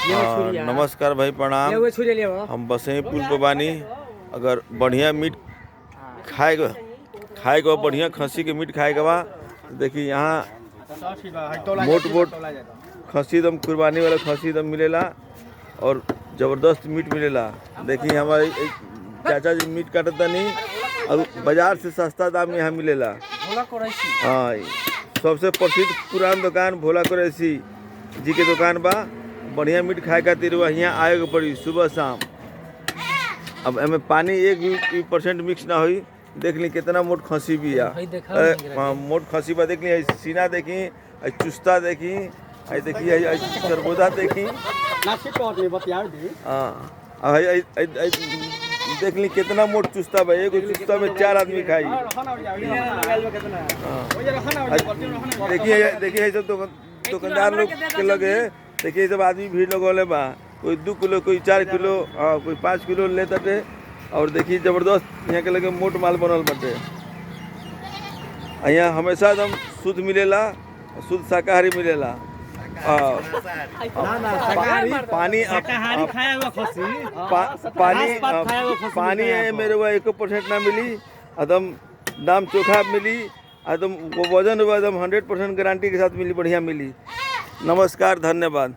नमस्कार भाई, प्रणाम। हम बसे पुल पे बानी। अगर बढ़िया मीट खाए के बढ़िया खस्सी के मीट खाए के बा, देखिए यहाँ मोट खस्सी एकदम कुर्बानी वाला खस्सी एकदम मिलेला और ज़बरदस्त मीट मिलेला। देखिए हमारे चाचा जी मीट काटत नहीं और बाजार से सस्ता दाम में यहाँ मिलेला। हाँ, सबसे प्रसिद्ध पुरान दुकान भोला कुरैशी जी के दुकान बा। बढ़िया मीट खाए खातिर यहाँ आए के पड़ी सुबह शाम। अब हमें पानी 1% मिक्स ना हुई। देख ली कितना मोट खसी भी है। मोट खसी बा, देख ली सीना देखी, चुस्ता देखी, देखिए सरबोदा देखी। हाँ, देख ली कितना मोट चुस्ता बा। एगो चुस्ता में 4 आदमी खाई। देखिए सब दुकानदार लोग के लगे, देखिए सब आदमी भीड़ लगौले बा। कोई 2 किलो, कोई 4 किलो, कोई 5 किलो लेता थे। और देखिए जबरदस्त यहाँ के लगे मोट माल बनल बाटे। यहाँ हमेशा एकदम शुद्ध मिलेला, शुद्ध शाकाहारी मिलेला। पानी मेरे वो 1% ना मिली, एकदम दाम चोखा मिली, एकदम वजन एकदम 100% गारंटी के साथ मिली, बढ़िया मिली। नमस्कार, धन्यवाद।